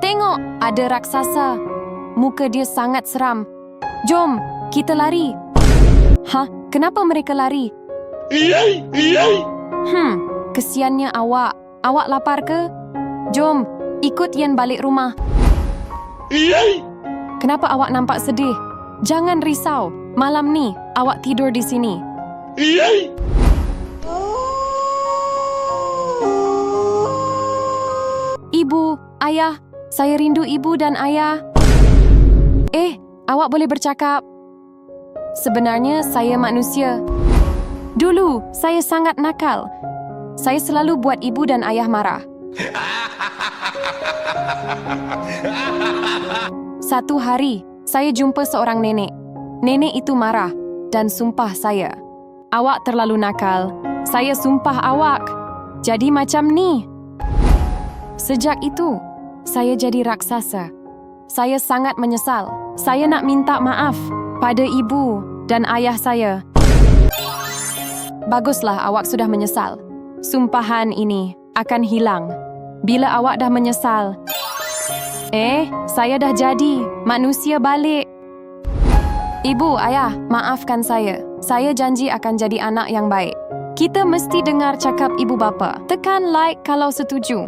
tengok, ada raksasa. Muka dia sangat seram. Jom, kita lari. Hah? Kenapa mereka lari? Kesiannya awak. Awak lapar ke? Jom, ikut Yen balik rumah. Kenapa awak nampak sedih? Jangan risau. Malam ni, awak tidur di sini. Ibu, ayah, saya rindu ibu dan ayah. Awak boleh bercakap. Sebenarnya saya manusia. Dulu, saya sangat nakal. Saya selalu buat ibu dan ayah marah. Satu hari, saya jumpa seorang nenek. Nenek itu marah dan sumpah saya. Awak terlalu nakal. Saya sumpah awak. Jadi macam ni. Sejak itu, saya jadi raksasa. Saya sangat menyesal. Saya nak minta maaf pada ibu dan ayah saya. Baguslah awak sudah menyesal. Sumpahan ini akan hilang bila awak dah menyesal. Saya dah jadi manusia balik. Ibu, ayah, maafkan saya. Saya janji akan jadi anak yang baik. Kita mesti dengar cakap ibu bapa. Tekan like kalau setuju.